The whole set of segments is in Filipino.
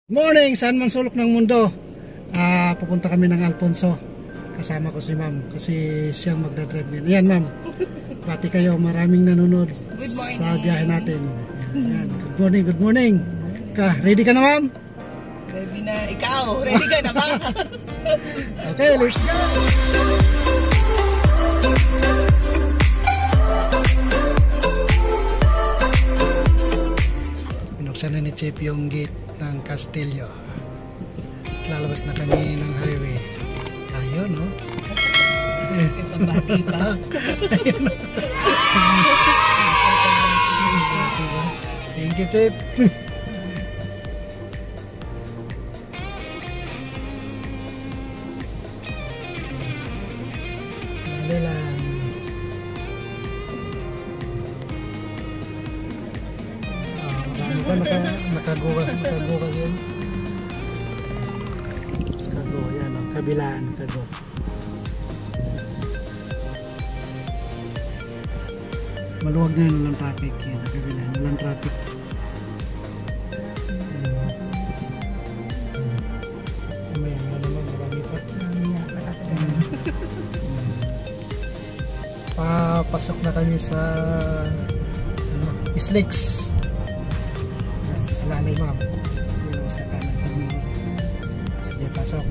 Morning, saan man sulok ng mundo. Pupunta kami ng Alfonso. Kasama ko si ma'am kasi siyang magdadrive din. Ayan ma'am, pati kayo, maraming nanonood sa biyahe natin. Ayan. Good morning, good morning. Ready ka na ma'am? Ready na. Ikaw, ready ka na ba? Okay, let's go! Binuksan na ni Chip yung gate ng Castillo. Lalabas na kami ng highway. Tayo, no? Pambati pa. Thank you, Chip. Dali lang. Marami pa nakaguwa yan. Nakago, yan o. Kabilaan, nakago. Maluwag na yun, walang traffic. Yan, kabilaan, walang traffic. Ayan, naman, marami pa. Papasok na kami sa Islix. Alalay ma'am. Dito sa kanan sa mga. Sige, pasok.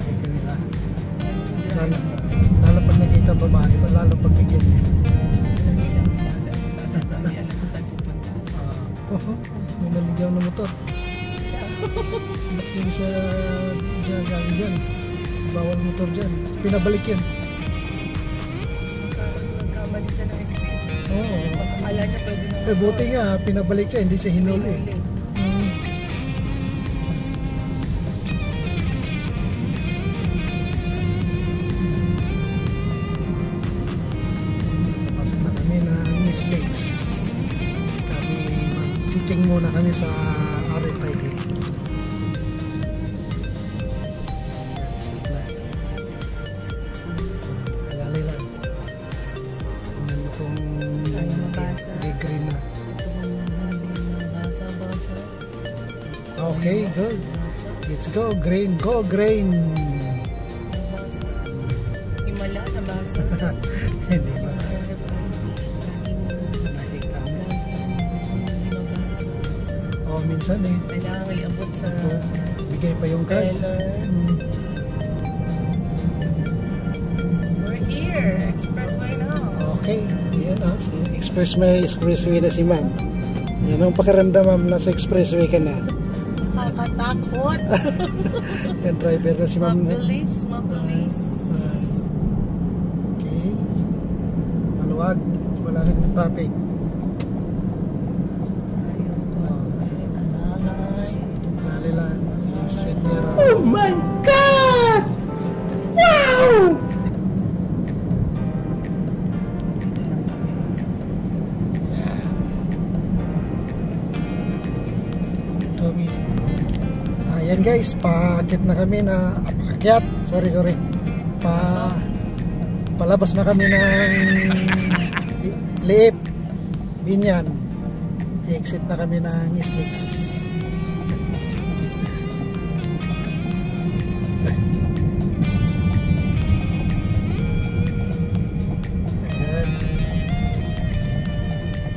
Dito nila. Lalo pag nakita babae, lalo pag bigyan. May naligaw na motor. Bakit siya galing dyan? Bawal motor dyan. Pinabalik yan. Nagkamali siya ng exit. Oo. Akala niya pwede na. Buti nga, pinabalik siya, hindi siya hinuli. Pasok na kami ng Miss Lakes. Kami mag-chiching muna kami sa RFID. Alalay lang. Tingnan mo kung green na. Basa. Okay, good. Let's go, green. Go, green. Himala na basa. Hindi ba? Nakikita mo. Oo, minsan eh. Kailangan iabot sa Bigay pa yung card. teller. We're here. Expressway now. Okay, yan ah. Expressway na si ma'am. Yan ang pakiramdam ma'am, nasa expressway ka na. Nakakatakot. Yan, driver na si ma'am. Mabilis. Okay. Maluwag. Wala kang traffic. Lali lang. Oh my God! Wow! Ayan guys, paakyat na kami na palabas na kami ng Liip Binyan. I-exit na kami ng Islix. Ayan,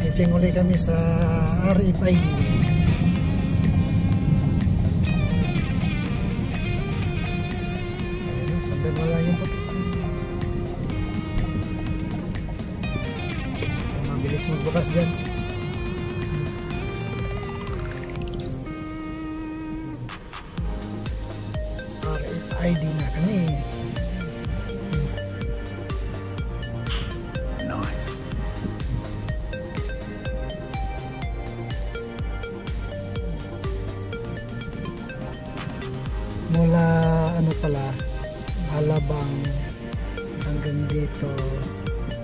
chiching uli kami sa RFID. Wala yung puti. Mabilis magbukas dyan. RFID na kami. Nice. Mula ano pala, Alabang hanggang dito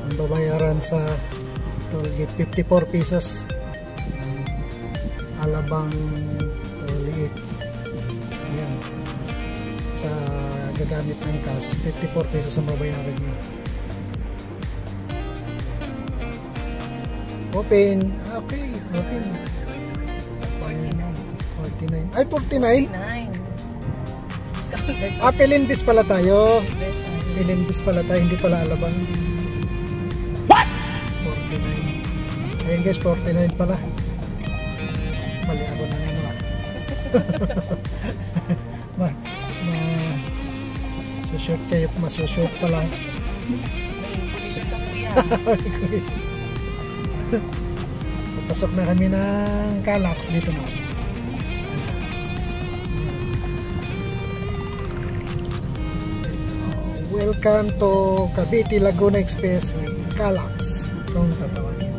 ang babayaran sa tollgate 54 pesos. Alabang to Liip. Ayan. Sa gagamit ng cash 54 pesos ang babayaran niyo. Open. Okay, open. 49. Ay, 49? 49. Discounted. Pilinbis pala tayo. Pilinbis pala tayo, hindi pala Alabang. What? 49. Ayun guys, 49 pala. Mali ako na ano ah. Sushoot kayo, masushoot pala. May commission ka kuya. Pasok na kami ng Calax dito na. Welcome to Cavite Laguna Expressway, Calax. Kung tatawagin.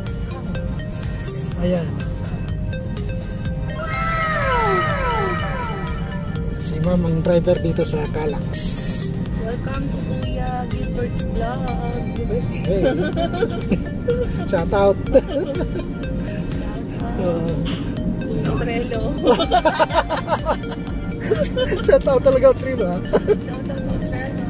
Ayan. Si ma'am ang driver dito sa Calax. Welcome to Kuya Gilbert's Vlog. Hey. Shout out. Trello. Shout out talaga Trello ha. Shout out to Trello.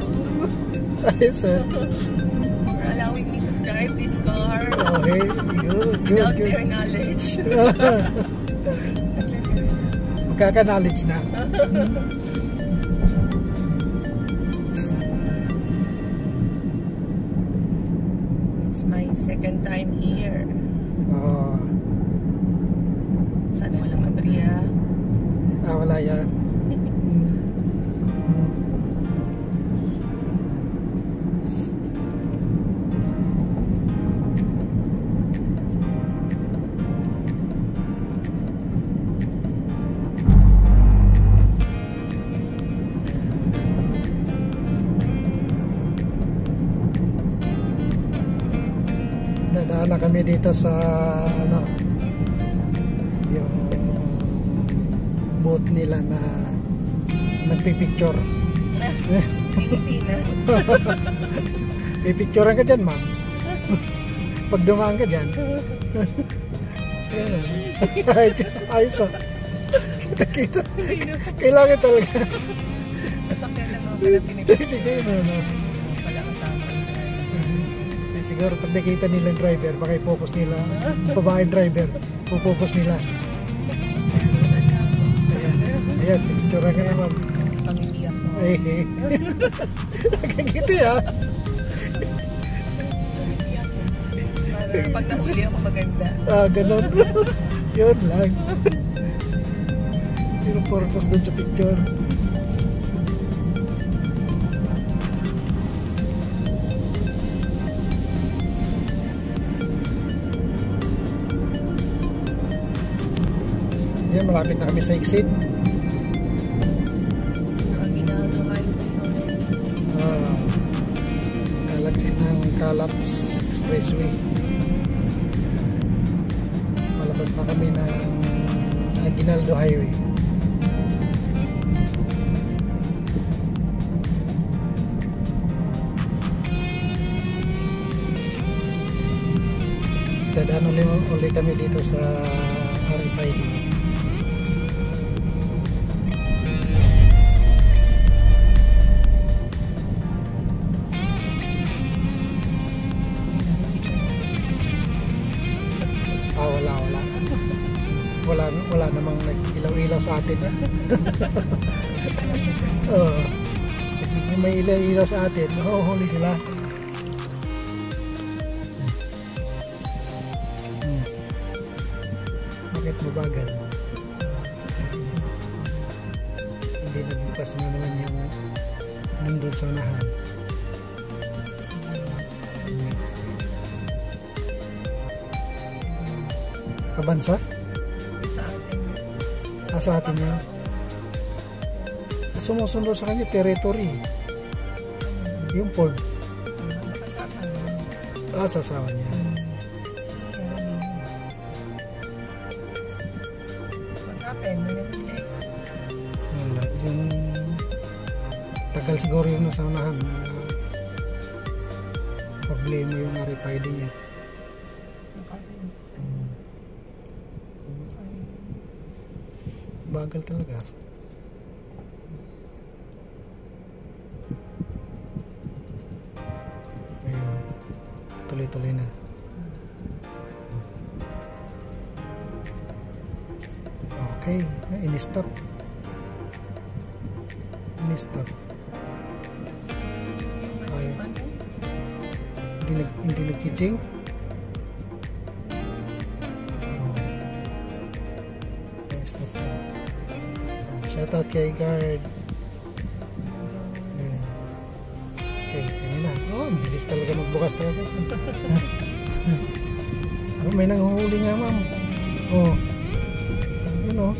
Ayos ha. For allowing me to drive this car. Okay, good, Without good. their knowledge. Magkaka-knowledge na. It's my second time here. Oh, Sana walang abriya. wala yan. Dadaan na kami dito sa ano, yung boat nila na nagpipicture. Pilitina. Pipicturean ka dyan, ma'am. Pag dumaan ka dyan. Ayos ah. Kita-kita. Kailangan talaga. Masakyan lang ako pala pinipili. Sige, no. Pala kasama. Siguro pag nakita nila yung driver, baka i-focus nila. Babaeng driver, focus nila. Ayan, picture ka na, ma'am. Pangiti ako. Eh. Nakikita ah. Para pag nasuli ako maganda. Ganon. Yun lang. Yung purpose dun sa picture. Yan, malapit na kami sa exit. Nakaminado kayo. Galaxy ng Calax Expressway. Palabas na kami ng Aguinaldo Highway. Dadaan uli kami dito sa RFID. Wala namang nag-ilaw-ilaw sa atin. May ilaw-ilaw sa atin, huli sila. Bakit mabagal? Hindi nagbukas na naman yung nandun sa unahan. Kabansa? Sa atin yan. Sumusunod sa kanya territory. Yung Ford. Sasawa niya. Wala. Yung tagal siguro yung nasa unahan. Problema yung RFID niya. Bagal talaga. Ayun. Tuloy-tuloy na. Okay, ini-stop. Ini-stop. Okay. Hindi nag-kitching. Okay, stop. Shout out kay guard. Okay, tingin na. Oh, bilis talaga magbukas talaga. Oh, may nanguhuli nga, ma'am. Oh. Yun, oh.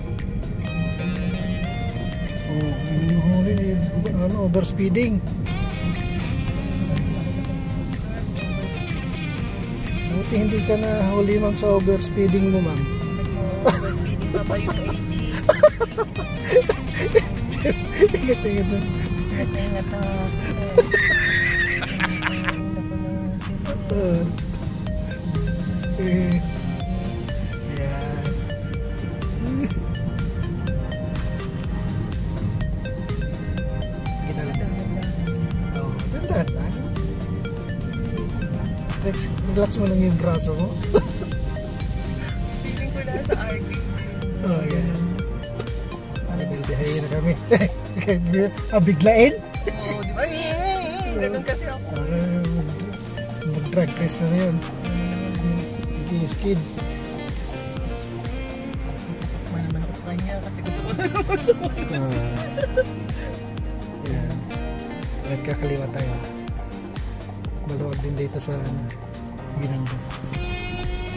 Oh, may nanguhuli. Ano, overspeeding. Buti hindi ka na huli, ma'am, sa overspeeding mo, ma'am. Overspeeding pa ba yung 80? Ingat-ingat na. Ingat na. Yan. Oh, ganda lang. Relax mo lang yung braso mo. Feeling ko na sa arcade. Oh, yan. Bilbihayin na kami. Biglain? Oo, di ba? Ganun kasi ako. Mag-drag race na yun. Hindi skid. Tutok naman ako sa kanya kasi gusto ko na magsumunod. Yan. Nagkakaliwa tayo. Maluwag din dito sa Ginanggo.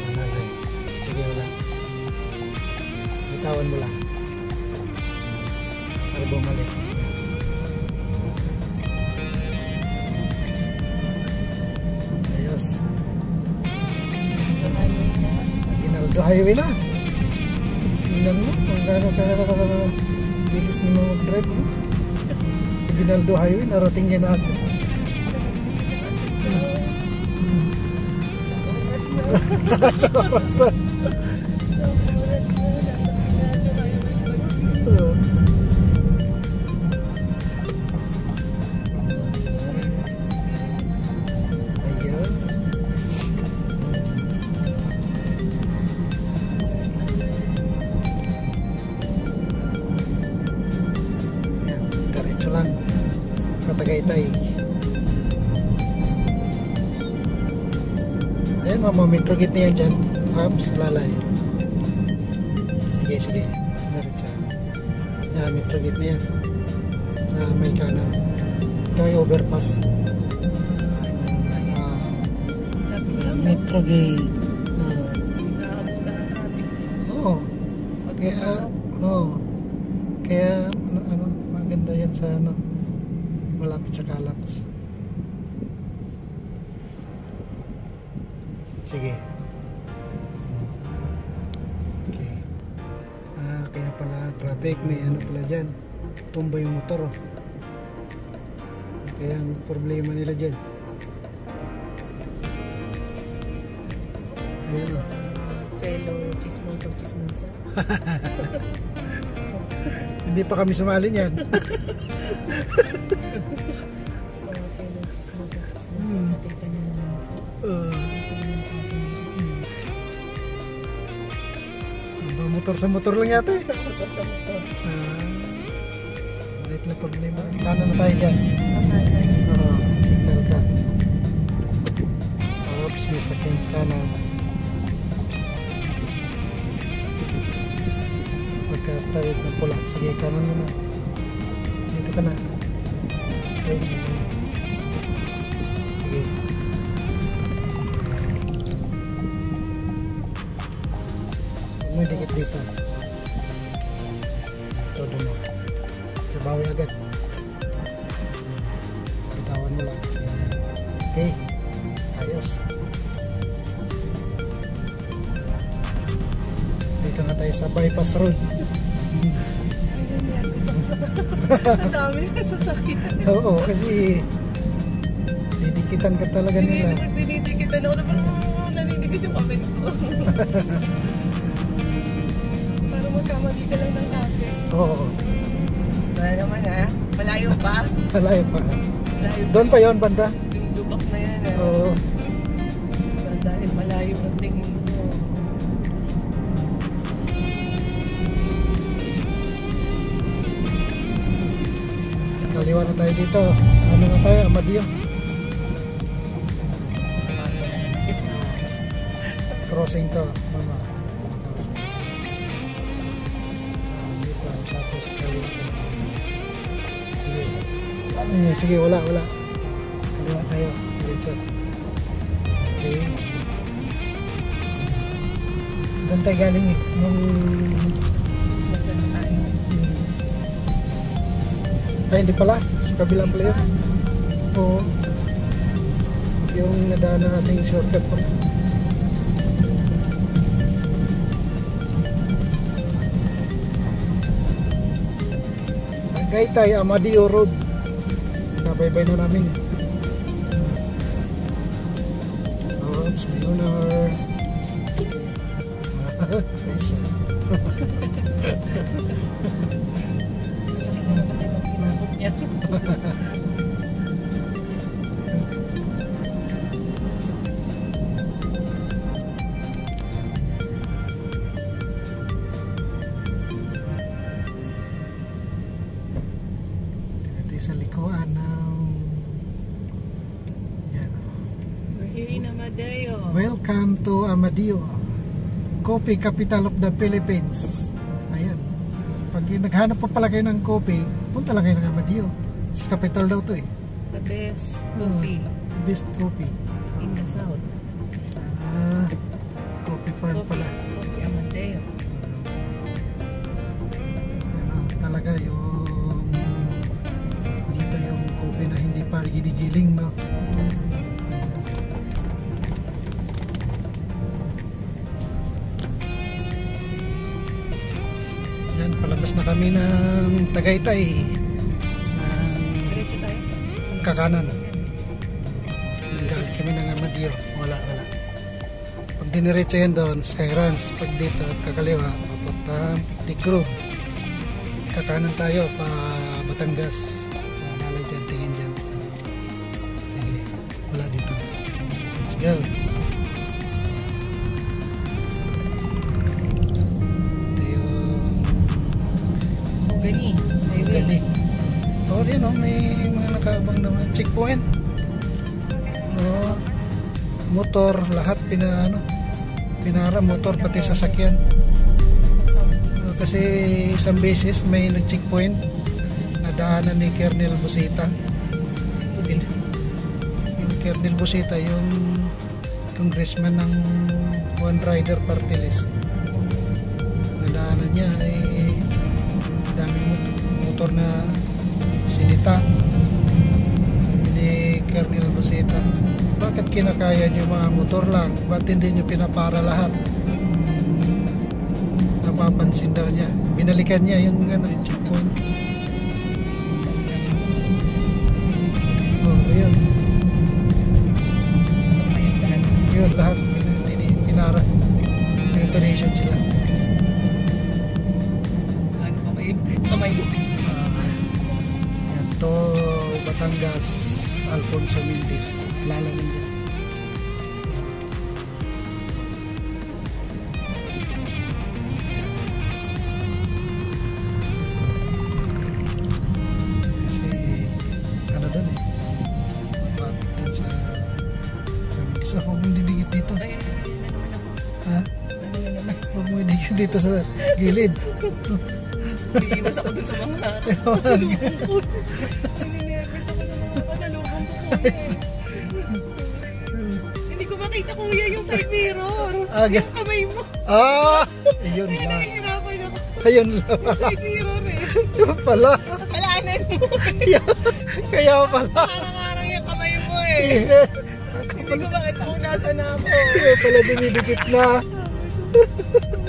Manalay. Sige, wala. Bitawan mo lang. Para bumalik. Ayos. Ginaldo highway na. Tingnan mo kung gano'n ka bilis ni mo mag-drive mo. Ginaldo highway, narating niya na ako. Sa oras na. Ayun. Yan, diretso lang. Patagaytay. Ayan, mamamitro git niya dyan. Ups, lalay. Sige, sige. Diretso. Ayan, metro git na yan. Sa may kanan. Ito ay overpass. Metro gate. Naabutan ng traffic. Oo. Kaya, maganda yan sa malapit sa Calax. Sige. Okay. Kaya pala traffic, may pala dyan. Tumba yung motor, oh. Kaya ang problema nila dyan. Ayan, oh. Fellow chismosa. Hindi pa kami sumali niyan. Fellow chismosa. Nakita niyo naman ako. Motor sa motor lang yata eh. Motor sa motor. Ulit na problema. Kanan na tayo dyan. Kanan. Oo, signal ka. Oops, may sakyan sa kanan. Pagkatawid ng pula. Sige, kanan mo na. Dito ka na. Okay. Sige. May dikit dito. Todo mo. Sabawi agad. Bitawan mo lang. Okay. Ayos. Dito na tayo sa bypass road. Ang dami ng sasakyan. Oo, kasi didikitan ka talaga nila. Dinidikitan ako na parang nanidikit yung kamay ko. Parang magkamali ka lang ng kape. Oo. Wala naman malayo pa. Malayo pa. Malayo pa. Doon pa yon banda? Yung lubak na yan Oo. Dahil malayo ang tingin ko. tayo dito. Ano na tayo? Amadeo. Crossing to, mama. Dito, tapos kaliwa. Sige. Sige, wala. Kaliwa tayo. Diretso. Okay. Doon tayo galing eh. Ay, hindi pala. Sa kabilang pala yun. Oo. Yung nadaanan natin yung shortcut pala. Tagaytay, Amadeo Road. Nabaybay na namin. Oops, may owner. Nice. Sa likuan ng yan. We're here in Amadeo. Welcome to Amadeo, Coffee Capital of the Philippines. Ayan. Pag naghanap pa pala kayo ng coffee, punta lang kayo ng Amadeo. Si capital daw to eh. The best coffee Best coffee in the south. Coffee farm pala. Coffee Amadeo. Ano, talaga yung dito yung coffee na hindi pa ginigiling, no? Yan, palabas na kami ng Tagaytay. Diretso tayo. Kakanan. Nanggaling kami ng Amadeo. Wala. Pag diniretso yan doon, Skyruns. Pag dito, kakaliwa, papunta Tigrog. Kakanan tayo pa Batangas. Wala dyan, tingin dyan. Sige, wala dito. Let's go. Ito yung Gani. Gani. Oh, yun oh, may mga nakaabang naman. Checkpoint. Oh, motor, lahat pinara motor pati sasakyan. Oh, kasi isang beses may nag-checkpoint. Nadaanan ni Colonel Busita. Yung Colonel Busita, yung congressman ng One Rider Party List. Nadaanan niya ay daming motor na sinita ni Colonel Busita. Bakit kinakaya niyo mga motor lang? Ba't hindi niyo pinapara lahat? Napapansin daw niya. Binalikan niya yung yung checkpoint. Oh, ayun. Yun, lahat pinara. May operation sila. Kamay mo. Yan to, Batangas, Alfonso Mendez. Lala lang dyan. Kasi ano doon eh, traffic din sa so huwag mong didikit dito. Ha? Huwag mong didikit dito sa gilid. Iiwas ako dun sa mga pasalubong ko. Nininervous ako ng mga pasalubong ko, kuya. Hindi ko makita, kuya, yung side mirror. Yung kamay mo. Ayun Kaya lang. nahihirapan ako. Ayun lang. Yung side mirror eh. Yun pala. Kasalanan mo. Kaya pala. Parang-parang yung kamay mo eh. Hindi ko makita kung nasa na ako. Kaya pala dumidikit na.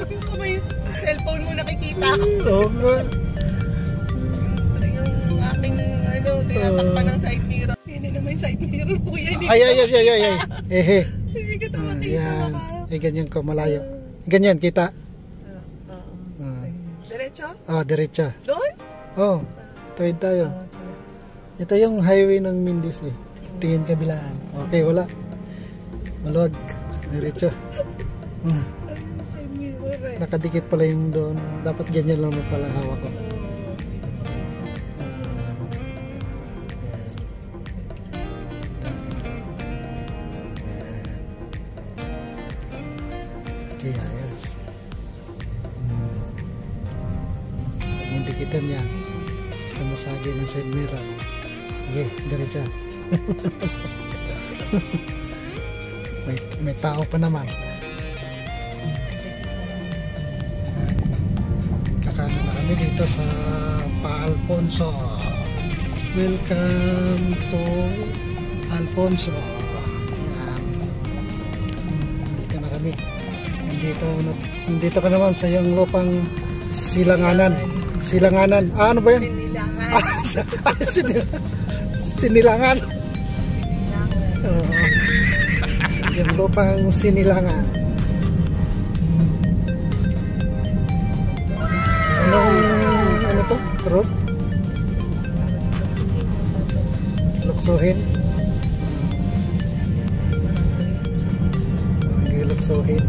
Yung kamay, cellphone mo nakikita ko. Oo nga. Yung aking tinatakpan ng side mirror. Hindi naman yung side mirror, kuya. Hindi Ay. Ehe. Hindi kita makita. Yan. Ganyan ko malayo. Ganyan kita. Diretso? Diretso. Doon? Tuwid tayo. Ito yung highway ng Mindis eh. Tingin kabilaan. Okay, wala. Maluwag. Diretso. Side mirror eh. Nakadikit pala yung doon. Dapat ganyan lang pala hawak ko. Okay, ayos. Kung dikitan niya, kamasagi ng side mirror. Sige, diretso. may tao pa naman. Kakanan na kami dito sa Pa Alfonso. Welcome to Alfonso. Ayan. Dito na kami. Nandito ka naman sa yung lupang Silanganan. Silanganan. Ah, ano ba yan? Sinilangan. Sinilangan. Yung lupang Sinilangan. Ano to? Road? Luksuhin? Luksuhin.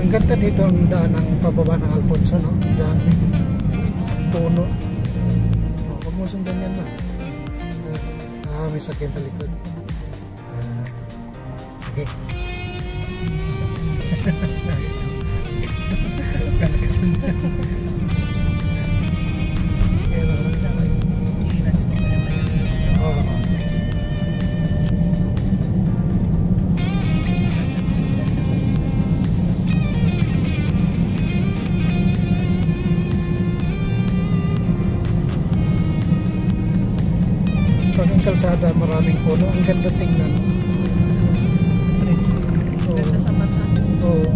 Ang ganda dito ang daan ng pababa ng Alfonso, no? Daan puno. Huwag mo sundan yan, no? May sakyan sa likod. Sige. Ang kalsada, maraming puno. Ang ganda tingnan. Ganda sa mata. Oo.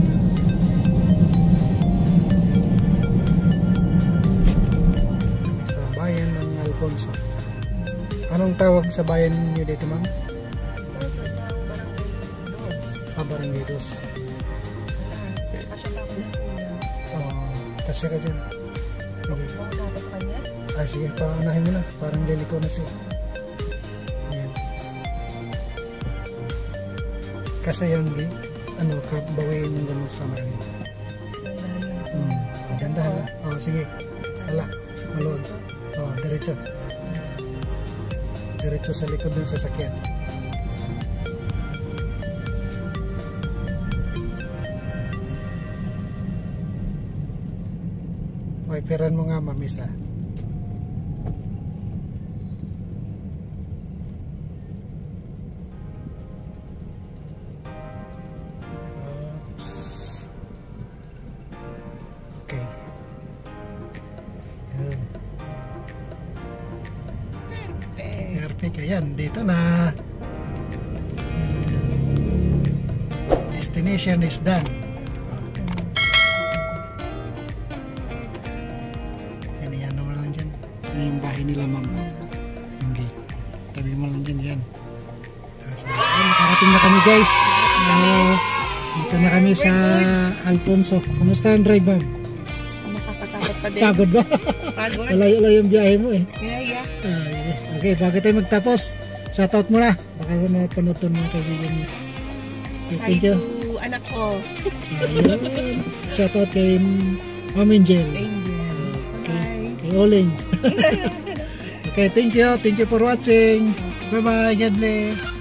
Sa bayan ng Alfonso. Anong tawag sa bayan niyo dito, ma'am? Sa Barangay 2. Barangay 2. Asya na ako ng kuya. Kasi ka dyan. Okay. Tapos kanya? Sige, paunahin mo na. Parang liliko na siya. Ayan. Kasi yung bawiin mo ganun sa namin. Maganda na. Sige. Hala, maluwag. Diretso. Diretso sa likod ng sasakyan. Wiperan mo nga, mamisa. Okay. Yan. Perfect. Ayan, dito na. Destination is done. Yan mo lang dyan. Yung bahay nila, ma'am. Yung gate. Tabi mo lang dyan, yan. Nakarating na kami, guys. Dito na kami sa Alfonso. Kumusta ang drive, ma'am? Nakakatakot pa din. Pagod ba? Pagod? Alayo-alayo yung biyahe mo eh. Yeah. Okay, bago tayo magtapos, shoutout mo na. Baka sa mga panuton mga kaibigan niyo. Okay, thank you. Hi to anak ko. Ayun. Shoutout kay Ma'am Angel. Angel. Bye. Kay Olings. Okay, thank you. Thank you for watching. Bye-bye. God bless.